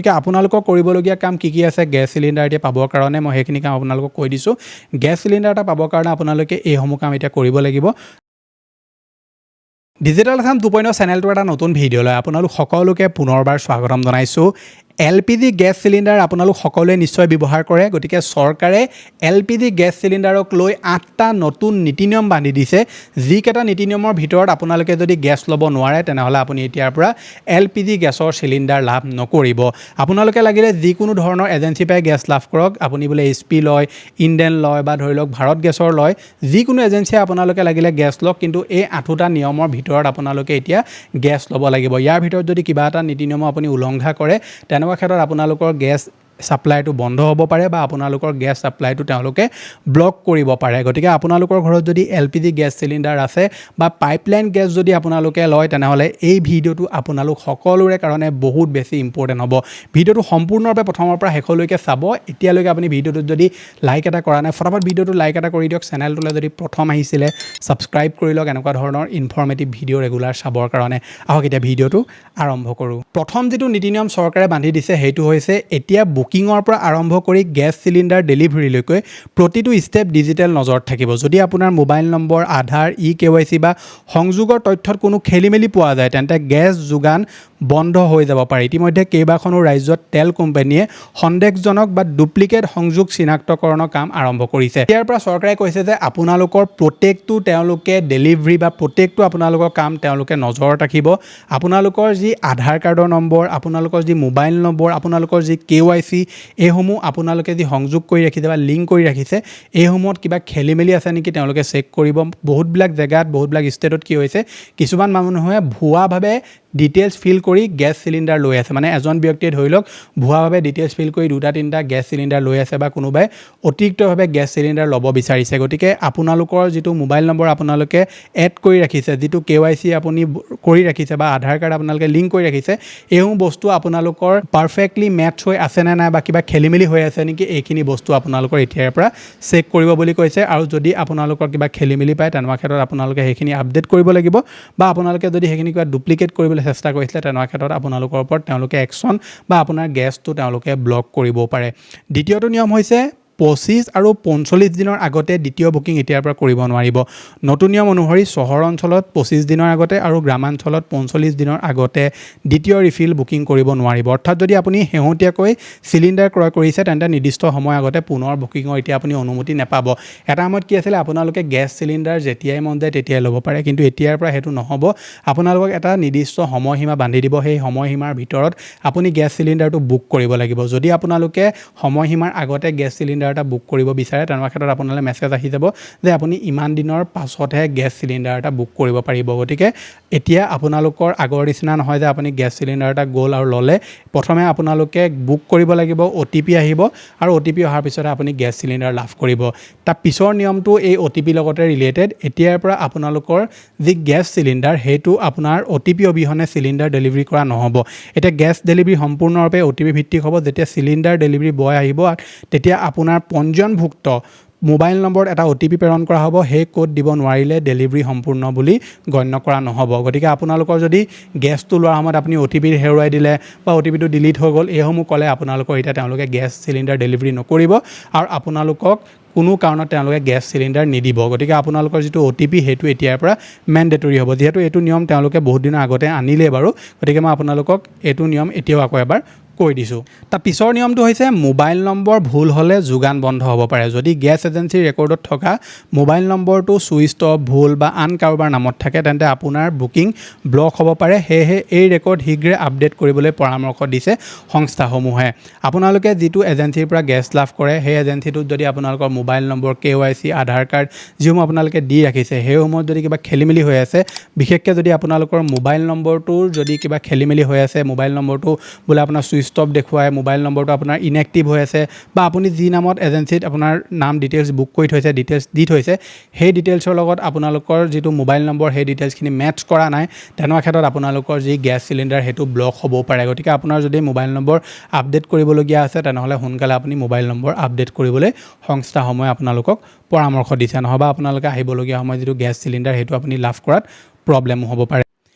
গতিকে আপোনালোকক কৰিবলগীয়া কাম কি কি আছে গেছ চিলিণ্ডাৰ এতিয়া পাবৰ কাৰণে মই সেইখিনি কাম আপোনালোকক কৈ দিছোঁ। গেছ চিলিণ্ডাৰ এটা পাবৰ কাৰণে আপোনালোকে এইসমূহ কাম এতিয়া কৰিব লাগিব। ডিজিটেল আসাম 2.0 চেনেলটোৰ এটা নতুন ভিডিঅ'লৈ আপোনালোক সকলোকে পুনৰবাৰ স্বাগতম জনাইছোঁ। LPG গেছ চিলিণ্ডাৰ আপোনালোক সকলোৱে নিশ্চয় ব্যৱহাৰ কৰে। গতিকে চৰকাৰে LPG গেছ চিলিণ্ডাৰক লৈ 8টা নতুন নীতি নিয়ম বান্ধি দিছে। যিকেইটা নীতি নিয়মৰ ভিতৰত আপোনালোকে যদি গেছ ল'ব নোৱাৰে তেনেহ'লে আপুনি এতিয়াৰ পৰা LPG গেছৰ চিলিণ্ডাৰ লাভ নকৰিব। আপোনালোকে লাগিলে যিকোনো ধৰণৰ এজেঞ্চি পাই গেছ লাভ কৰক। আপুনি বোলে HP লয়, ইণ্ডেন লয় বা ধৰি লওক ভাৰত গেছৰ লয়, যিকোনো এজেঞ্চিয়ে আপোনালোকে লাগিলে গেছ লওক, কিন্তু এই 8টা নিয়মৰ ভিতৰত আপোনালোকে এতিয়া গেছ ল'ব লাগিব। ইয়াৰ ভিতৰত যদি কিবা এটা নীতি নিয়ম আপুনি উলংঘা কৰে তেনেকুৱা ক্ষেত্ৰত আপোনালোকৰ গেছ ছাপ্লাইটো বন্ধ হ'ব পাৰে বা আপোনালোকৰ গেছ ছাপ্লাইটো তেওঁলোকে ব্লক কৰিব পাৰে। গতিকে আপোনালোকৰ ঘৰত যদি LPG গেছ চিলিণ্ডাৰ আছে বা পাইপলাইন গেছ যদি আপোনালোকে লয় তেনেহ'লে এই ভিডিঅ'টো আপোনালোক সকলোৰে কাৰণে বহুত বেছি ইম্পৰ্টেণ্ট হ'ব। ভিডিঅ'টো সম্পূৰ্ণৰূপে প্ৰথমৰ পৰা শেষলৈকে চাব। এতিয়ালৈকে আপুনি ভিডিঅ'টোত যদি লাইক এটা কৰা নাই ফটাফট ভিডিঅ'টো লাইক এটা কৰি দিয়ক। চেনেলটোলৈ যদি প্ৰথম আহিছিলে ছাবস্ক্ৰাইব কৰি লওক এনেকুৱা ধৰণৰ ইনফৰ্মেটিভ ভিডিঅ' ৰেগুলাৰ চাবৰ কাৰণে। আহক এতিয়া ভিডিঅ'টো আৰম্ভ কৰোঁ। প্ৰথম যিটো নীতি নিয়ম চৰকাৰে বান্ধি দিছে সেইটো হৈছে এতিয়া বুকিঙৰ পৰা আৰম্ভ কৰি গেছ চিলিণ্ডাৰ ডেলিভাৰীলৈকে প্ৰতিটো ষ্টেপ ডিজিটেল নজৰত থাকিব। যদি আপোনাৰ মোবাইল নম্বৰ, আধাৰ, KYC বা সংযোগৰ তথ্যত কোনো খেলিমেলি পোৱা যায় তেন্তে গেছ যোগান বন্ধ হৈ যাব পাৰে। ইতিমধ্যে কেইবাখনো ৰাজ্যত তেল কোম্পানীয়ে সন্দেহজনক বা ডুপ্লিকেট সংযোগ চিনাক্তকৰণৰ কাম আৰম্ভ কৰিছে। ইয়াৰ পৰা চৰকাৰে কৈছে যে আপোনালোকৰ প্ৰত্যেকটো তেওঁলোকে ডেলিভাৰী বা প্ৰত্যেকটো আপোনালোকৰ কাম তেওঁলোকে নজৰত ৰাখিব। আপোনালোকৰ যি আধাৰ কাৰ্ডৰ নম্বৰ, আপোনালোকৰ যি মোবাইল নম্বৰ, আপোনালোকৰ যি KYC এইসমূহ আপোনালোকে যি সংযোগ কৰি ৰাখিছে বা লিংক কৰি ৰাখিছে এইসমূহত কিবা খেলিমেলি আছে নেকি তেওঁলোকে চেক কৰিব। বহুতবিলাক জেগাত বহুতবিলাক ষ্টেটত কি হৈছে কিছুমান মানুহে ভুৱাভাৱে ডিটেইলছ ফিল কৰি গেছ চিলিণ্ডাৰ লৈ আছে। মানে এজন ব্যক্তিয়ে ধৰি লওক ভুৱাভাৱে ডিটেইলছ ফিল কৰি 2টা-3টা গেছ চিলিণ্ডাৰ লৈ আছে বা কোনোবাই অতিৰিক্তভাৱে গেছ চিলিণ্ডাৰ ল'ব বিচাৰিছে। গতিকে আপোনালোকৰ যিটো মোবাইল নম্বৰ আপোনালোকে এড কৰি ৰাখিছে, যিটো KYC আপুনি কৰি ৰাখিছে বা আধাৰ কাৰ্ড আপোনালোকে লিংক কৰি ৰাখিছে, এইসমূহ বস্তু আপোনালোকৰ পাৰফেক্টলি মেটচ হৈ আছেনে নাই বা কিবা খেলিমেলি হৈ আছে নেকি এইখিনি বস্তু আপোনালোকৰ এতিয়াৰ পৰা চেক কৰিব বুলি কৈছে। আৰু যদি আপোনালোকৰ কিবা খেলিমেলি পায় তেনেকুৱা ক্ষেত্ৰত আপোনালোকে সেইখিনি আপডেট কৰিব লাগিব বা আপোনালোকে যদি সেইখিনি কিবা ডুপ্লিকেট কৰিবলৈ চেষ্টা কৰিছিলে তেনেকুৱা ক্ষেত্ৰত আপোনালোকৰ ওপৰত তেওঁলোকে একশ্যন বা আপোনাৰ গেছটো তেওঁলোকে ব্লক কৰিবও পাৰে। দ্বিতীয়টো নিয়ম হৈছে 25 আৰু 45 দিনৰ আগতে দ্বিতীয় বুকিং এতিয়াৰ পৰা কৰিব নোৱাৰিব। নতুন নিয়ম অনুসৰি চহৰ অঞ্চলত 25 দিনৰ আগতে আৰু গ্ৰামাঞ্চলত 45 দিনৰ আগতে দ্বিতীয় ৰিফিল বুকিং কৰিব নোৱাৰিব। অৰ্থাৎ যদি আপুনি শেহতীয়াকৈ চিলিণ্ডাৰ ক্ৰয় কৰিছে তেন্তে নিৰ্দিষ্ট সময় আগতে পুনৰ বুকিঙৰ এতিয়া আপুনি অনুমতি নাপাব। এটা সময়ত কি আছিলে আপোনালোকে গেছ চিলিণ্ডাৰ যেতিয়াই মন যায় তেতিয়াই ল'ব পাৰে, কিন্তু এতিয়াৰ পৰা সেইটো নহ'ব। আপোনালোকক এটা নিৰ্দিষ্ট সময়সীমা বান্ধি দিব। সেই সময়সীমাৰ ভিতৰত আপুনি গেছ চিলিণ্ডাৰটো বুক কৰিব লাগিব। যদি আপোনালোকে সময়সীমাৰ আগতে গেছ চিলিণ্ডাৰ এটা বুক কৰিব বিচাৰে তেনেকুৱা ক্ষেত্ৰত আপোনালৈ মেছেজ আহি যাব যে আপুনি ইমান দিনৰ পাছতহে গেছ চিলিণ্ডাৰ এটা বুক কৰিব পাৰিব। গতিকে এতিয়া আপোনালোকৰ আগৰ নিচিনা নহয় যে আপুনি গেছ চিলিণ্ডাৰ এটা গ'ল আৰু ল'লে। প্ৰথমে আপোনালোকে বুক কৰিব লাগিব, OTP আহিব আৰু OTP অহাৰ পিছতহে আপুনি গেছ চিলিণ্ডাৰ লাভ কৰিব। তাৰ পিছৰ নিয়মটো এই OTP লগতে ৰিলেটেড। এতিয়াৰ পৰা আপোনালোকৰ যি গেছ চিলিণ্ডাৰ সেইটো আপোনাৰ OTP অবিহনে চিলিণ্ডাৰ ডেলিভাৰী কৰা নহ'ব। এতিয়া গেছ ডেলিভাৰী সম্পূৰ্ণৰূপে OTP ভিত্তিক হ'ব। যেতিয়া চিলিণ্ডাৰ ডেলিভাৰী বয় আহিব তেতিয়া আপোনাৰ পঞ্জীয়নভুক্ত মোবাইল নম্বৰত এটা OTP প্ৰেৰণ কৰা হ'ব। সেই কোড দিব নোৱাৰিলে ডেলিভাৰী সম্পূৰ্ণ বুলি গণ্য কৰা নহ'ব। গতিকে আপোনালোকৰ যদি গেছটো লোৱাৰ সময়ত আপুনি OTP হেৰুৱাই দিলে বা OTPটো ডিলিট হৈ গ'ল এইসমূহ ক'লে আপোনালোকৰ এতিয়া তেওঁলোকে গেছ চিলিণ্ডাৰ ডেলিভাৰী নকৰিব আৰু আপোনালোকক কোনো কাৰণত তেওঁলোকে গেছ চিলিণ্ডাৰ নিদিব। গতিকে আপোনালোকৰ যিটো OTP সেইটো এতিয়াৰ পৰা মেণ্ডেটৰী হ'ব। যিহেতু এইটো নিয়ম তেওঁলোকে বহুত দিনৰ আগতে আনিলে বাৰু, গতিকে মই আপোনালোকক এইটো নিয়ম এতিয়াও আকৌ এবাৰ কৈ দিছোঁ। তাৰ পিছৰ নিয়মটো হৈছে মোবাইল নম্বৰ ভুল হ'লে যোগান বন্ধ হ'ব পাৰে। যদি গেছ এজেঞ্চিৰ ৰেকৰ্ডত থকা মোবাইল নম্বৰটো চুইচ অফ, ভুল বা আন কাৰোবাৰ নামত থাকে তেন্তে আপোনাৰ বুকিং ব্লক হ'ব পাৰে। সেয়েহে এই ৰেকৰ্ড শীঘ্ৰে আপডেট কৰিবলৈ পৰামৰ্শ দিছে সংস্থাসমূহে। আপোনালোকে যিটো এজেঞ্চিৰ পৰা গেছ লাভ কৰে সেই এজেঞ্চিটোত যদি আপোনালোকৰ মোবাইল নম্বৰ, KYC, আধাৰ কাৰ্ড যিসমূহ আপোনালোকে দি ৰাখিছে সেইসমূহত যদি কিবা খেলিমেলি হৈ আছে, বিশেষকৈ যদি আপোনালোকৰ মোবাইল নম্বৰটোৰ যদি কিবা খেলিমেলি হৈ আছে, মোবাইল নম্বৰটো বোলে আপোনাৰ চুইচ অফ দেখুৱায়, মোবাইল নম্বৰটো আপোনাৰ ইনএক্টিভ হৈ আছে বা আপুনি যি নামত এজেঞ্চিত আপোনাৰ নাম ডিটেইলছ বুক কৰি থৈছে, ডিটেইলছ দি থৈছে, সেই ডিটেইলছৰ লগত আপোনালোকৰ যিটো মোবাইল নম্বৰ সেই ডিটেইলছখিনি মেটচ কৰা নাই, তেনেকুৱা ক্ষেত্ৰত আপোনালোকৰ যি গেছ চিলিণ্ডাৰ সেইটো ব্লক হ'বও পাৰে। গতিকে আপোনাৰ যদি মোবাইল নম্বৰ আপডেট কৰিবলগীয়া আছে তেনেহ'লে সোনকালে আপুনি মোবাইল নম্বৰ আপডেট কৰিবলৈ সংস্থাসমূহে আপোনালোকক পৰামৰ্শ দিছে। নহ'বা আপোনালোকে আহিবলগীয়া সময়ত যিটো গেছ চিলিণ্ডাৰ সেইটো আপুনি লাভ কৰাত প্ৰব্লেমো হ'ব পাৰে।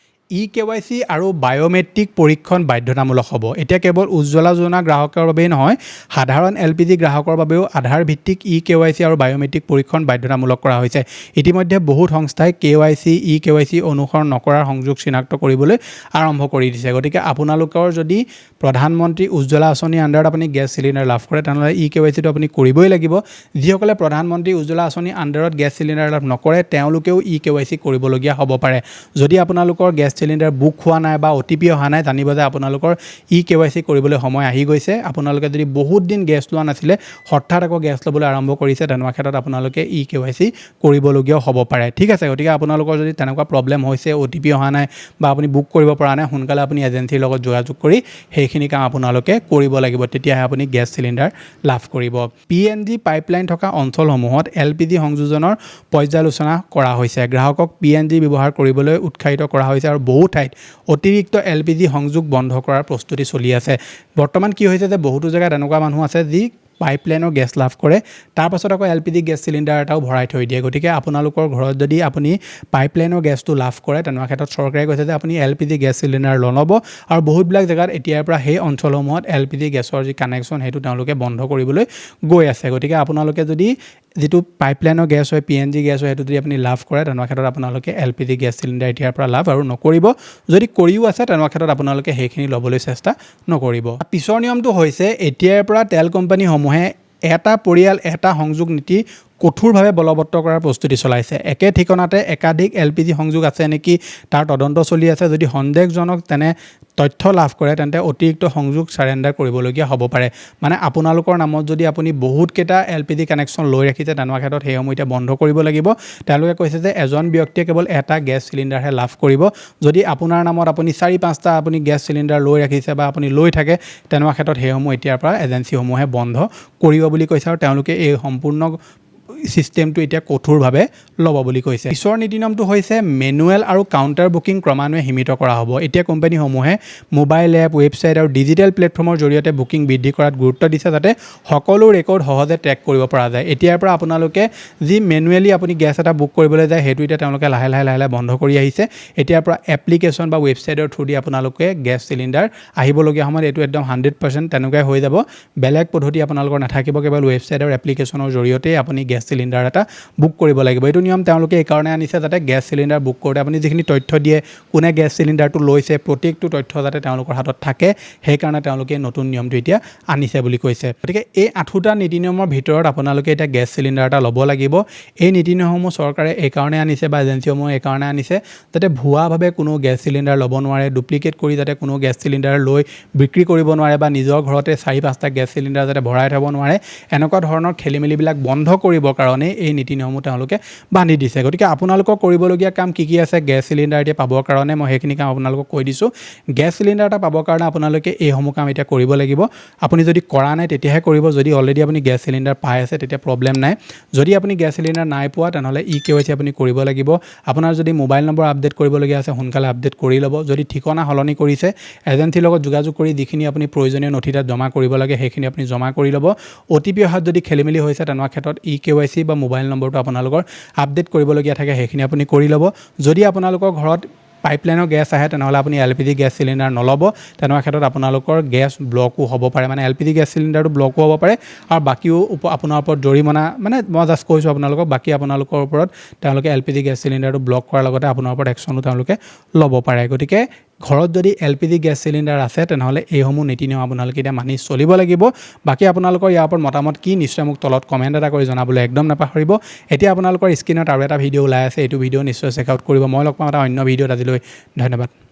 KYC আৰু বায়োমেট্ৰিক পৰীক্ষণ বাধ্যতামূলক হ'ব। এতিয়া কেৱল উজ্জ্বলা যোজনা গ্ৰাহকৰ বাবেই নহয়, সাধাৰণ LPG গ্ৰাহকৰ বাবেও আধাৰ ভিত্তিক KYC আৰু বায়োমেট্ৰিক পৰীক্ষণ বাধ্যতামূলক কৰা হৈছে। ইতিমধ্যে বহুত সংস্থাই KYC KYC অনুসৰণ নকৰাৰ সংযোগ চিনাক্ত কৰিবলৈ আৰম্ভ কৰি দিছে। গতিকে আপোনালোকৰ যদি প্ৰধানমন্ত্ৰী উজ্জ্বলা আঁচনিৰ আণ্ডাৰত আপুনি গেছ চিলিণ্ডাৰ লাভ কৰে তেনেহ'লে KYCটো আপুনি কৰিবই লাগিব। যিসকলে প্ৰধানমন্ত্ৰী উজ্জ্বলা আঁচনিৰ আণ্ডাৰত গেছ চিলিণ্ডাৰ লাভ নকৰে তেওঁলোকেও KYC কৰিবলগীয়া হ'ব পাৰে। যদি আপোনালোকৰ গেছ চিলিণ্ডাৰ বুক হোৱা নাই বা OTP অহা নাই, জানিব যে আপোনালোকৰ KYC কৰিবলৈ সময় আহি গৈছে। আপোনালোকে যদি বহুত দিন গেছ লোৱা নাছিলে, হঠাৎ আকৌ গেছ ল'বলৈ আৰম্ভ কৰিছে, তেনেকুৱা ক্ষেত্ৰত আপোনালোকে KYC কৰিবলগীয়াও হ'ব পাৰে। ঠিক আছে, গতিকে আপোনালোকৰ যদি তেনেকুৱা প্ৰব্লেম হৈছে, OTP অহা নাই বা আপুনি বুক কৰিব পৰা নাই, সোনকালে আপুনি এজেঞ্চিৰ লগত যোগাযোগ কৰি সেইখিনি কাম আপোনালোকে কৰিব লাগিব। তেতিয়াহে আপুনি গেছ চিলিণ্ডাৰ লাভ কৰিব। PNG পাইপলাইন থকা অঞ্চলসমূহত LPG সংযোজনৰ পৰ্যালোচনা কৰা হৈছে। গ্ৰাহকক PNG ব্যৱহাৰ কৰিবলৈ উৎসাহিত কৰা হৈছে আৰু বহু ঠাইত অতিৰিক্ত LPG সংযোগ বন্ধ কৰাৰ প্ৰস্তুতি চলি আছে। বৰ্তমান কি হৈছে যে বহুতো জেগাত এনেকুৱা মানুহ আছে যি পাইপলাইনৰ গেছ লাভ কৰে, তাৰপাছত আকৌ LPG গেছ চিলিণ্ডাৰ এটাও ভৰাই থৈ দিয়ে। গতিকে আপোনালোকৰ ঘৰত যদি আপুনি পাইপলাইনৰ গেছটো লাভ কৰে, তেনেকুৱা ক্ষেত্ৰত চৰকাৰে কৈছে যে আপুনি LPG গেছ চিলিণ্ডাৰ নল'ব। আৰু বহুতবিলাক জেগাত এতিয়াৰ পৰা সেই অঞ্চলসমূহত LPG গেছৰ যি কানেকশ্যন সেইটো তেওঁলোকে বন্ধ কৰিবলৈ গৈ আছে। গতিকে আপোনালোকে যদি যিটো পাইপলাইনৰ গেছ হয়, PNG গেছ হয়, সেইটো যদি আপুনি লাভ কৰে, তেনেকুৱা ক্ষেত্ৰত আপোনালোকে LPG গেছ চিলিণ্ডাৰ এতিয়াৰ পৰা লাভ আৰু নকৰিব। যদি কৰিও আছে তেনেকুৱা ক্ষেত্ৰত আপোনালোকে সেইখিনি ল'বলৈ চেষ্টা নকৰিব। পিছৰ নিয়মটো হৈছে এতিয়াৰ পৰা তেল কোম্পানীসমূহে এটা পৰিয়াল এটা সংযোগ নীতি কঠোৰভাৱে বলবৎ কৰাৰ প্ৰস্তুতি চলাইছে। একে ঠিকনাতে একাধিক LPG সংযোগ আছে নেকি তাৰ তদন্ত চলি আছে। যদি সন্দেহজনক তেনে তথ্য লাভ কৰে তেন্তে অতিৰিক্ত সংযোগ চাৰেণ্ডাৰ কৰিবলগীয়া হ'ব পাৰে। মানে আপোনালোকৰ নামত যদি আপুনি বহুতকেইটা LPG কানেকশ্যন লৈ ৰাখিছে, তেনেকুৱা ক্ষেত্ৰত সেইসমূহ এতিয়া বন্ধ কৰিব লাগিব। তেওঁলোকে কৈছে যে এজন ব্যক্তিয়ে কেৱল এটা গেছ চিলিণ্ডাৰহে লাভ কৰিব। যদি আপোনাৰ নামত আপুনি 4-5টা আপুনি গেছ চিলিণ্ডাৰ লৈ ৰাখিছে বা আপুনি লৈ থাকে, তেনেকুৱা ক্ষেত্ৰত সেইসমূহ এতিয়াৰ পৰা এজেঞ্চিসমূহে বন্ধ কৰিব বুলি কৈছে আৰু তেওঁলোকে এই সম্পূৰ্ণ চিষ্টেমটো এতিয়া কঠোৰভাৱে ল'ব বুলি কৈছে। পিছৰ নীতি নিয়মটো হৈছে মেনুৱেল আৰু কাউণ্টাৰ বুকিং ক্ৰমান্বয়ে সীমিত কৰা হ'ব। এতিয়া কোম্পানীসমূহে মোবাইল এপ, ৱেবছাইট আৰু ডিজিটেল প্লেটফৰ্মৰ জৰিয়তে বুকিং বৃদ্ধি কৰাত গুৰুত্ব দিছে, যাতে সকলো ৰেকৰ্ড সহজে ট্ৰেক কৰিব পৰা যায়। এতিয়াৰ পৰা আপোনালোকে যি মেনুৱেলি আপুনি গেছ এটা বুক কৰিবলৈ যায়, সেইটো এতিয়া তেওঁলোকে লাহে লাহে বন্ধ কৰি আহিছে। এতিয়াৰ পৰা এপ্লিকেশ্যন বা ৱেবছাইটৰ থ্ৰু দি আপোনালোকে গেছ চিলিণ্ডাৰ আহিবলগীয়া সময়ত এইটো একদম 100% তেনেকুৱাই হৈ যাব। বেলেগ পদ্ধতি আপোনালোকৰ নাথাকিব, কেৱল ৱেবছাইট আৰু এপ্লিকেশ্যনৰ জৰিয়তেই আপুনি গেছ চিলিণ্ডাৰ এটা বুক কৰিব লাগিব। এইটো নিয়ম তেওঁলোকে এইকাৰণে আনিছে যাতে গেছ চিলিণ্ডাৰ বুক কৰোঁতে আপুনি যিখিনি তথ্য দিয়ে, কোনে গেছ চিলিণ্ডাৰটো লৈছে, প্ৰত্যেকটো তথ্য যাতে তেওঁলোকৰ হাতত থাকে, সেইকাৰণে তেওঁলোকে নতুন নিয়মটো এতিয়া আনিছে বুলি কৈছে। গতিকে এই 8টা নীতি নিয়মৰ ভিতৰত আপোনালোকে এতিয়া গেছ চিলিণ্ডাৰ এটা ল'ব লাগিব। এই নীতি নিয়মসমূহ চৰকাৰে এইকাৰণে আনিছে বা এজেঞ্চিসমূহে এইকাৰণে আনিছে যাতে ভুৱাভাৱে কোনো গেছ চিলিণ্ডাৰ ল'ব নোৱাৰে, ডুপ্লিকেট কৰি যাতে কোনো গেছ চিলিণ্ডাৰ লৈ বিক্ৰী কৰিব নোৱাৰে বা নিজৰ ঘৰতে 4-5টা গেছ চিলিণ্ডাৰ যাতে ভৰাই থ'ব নোৱাৰে, এনেকুৱা ধৰণৰ খেলিমেলিবিলাক বন্ধ কৰিবৰ কাৰণে এই নীতি নিয়মসমূহ তেওঁলোকে বান্ধি দিছে। গতিকে আপোনালোকক কৰিবলগীয়া কাম কি আছে গেছ চিলিণ্ডাৰ এতিয়া পাবৰ কাৰণে মই সেইখিনি কাম আপোনালোকক কৈ দিছোঁ। গেছ চিলিণ্ডাৰ এটা পাবৰ কাৰণে আপোনালোকে এইসমূহ কাম এতিয়া কৰিব লাগিব। আপুনি যদি কৰা নাই তেতিয়াহে কৰিব। যদি অলৰেডি আপুনি গেছ চিলিণ্ডাৰ পাই আছে তেতিয়া প্ৰব্লেম নাই। যদি আপুনি গেছ চিলিণ্ডাৰ নাই পোৱা তেনেহ'লে KYC আপুনি কৰিব লাগিব। আপোনাৰ যদি মোবাইল নম্বৰ আপডেট কৰিবলগীয়া আছে সোনকালে আপডেট কৰি ল'ব। যদি ঠিকনা সলনি কৰিছে, এজেঞ্চিৰ লগত যোগাযোগ কৰি যিখিনি আপুনি প্ৰয়োজনীয় নথি তাত জমা কৰিব লাগে সেইখিনি আপুনি জমা কৰি ল'ব। OTP অহাত যদি খেলিমেলি হৈছে তেনেকুৱা ক্ষেত্ৰত KYC বা মোবাইল নম্বৰটো আপোনালোকৰ আপডেট কৰিবলগীয়া থাকে, সেইখিনি আপুনি কৰি ল'ব। যদি আপোনালোকৰ ঘৰত পাইপলাইনৰ গেছ আহে তেনেহ'লে আপুনি LPG গেছ চিলিণ্ডাৰ নল'ব। তেনেকুৱা ক্ষেত্ৰত আপোনালোকৰ গেছ ব্লকো হ'ব পাৰে, মানে LPG গেছ চিলিণ্ডাৰটো ব্লকো হ'ব পাৰে আৰু বাকীও আপোনাৰ ওপৰত জৰিমনা, মানে মই জাষ্ট কৈছোঁ আপোনালোকক, বাকী আপোনালোকৰ ওপৰত তেওঁলোকে LPG গেছ চিলিণ্ডাৰটো ব্লক কৰাৰ লগতে আপোনাৰ ওপৰত একশ্যনো তেওঁলোকে ল'ব পাৰে। গতিকে ঘৰত যদি LPG গেছ চিলিণ্ডাৰ আছে তেনেহ'লে এইসমূহ নীতি নিয়ম আপোনালোকে এতিয়া মানি চলিব লাগিব। বাকী আপোনালোকৰ ইয়াৰ ওপৰত মতামত কি নিশ্চয় মোক তলত কমেণ্ট এটা কৰি জনাবলৈ একদম নাপাহৰিব। এতিয়া আপোনালোকৰ স্ক্ৰীনত আৰু এটা ভিডিঅ' ওলাই আছে, এইটো ভিডিঅ' নিশ্চয় চেক আউট কৰিব। মই লগ পাম এটা অন্য ভিডিঅ'ত। আজিলৈ ধন্যবাদ।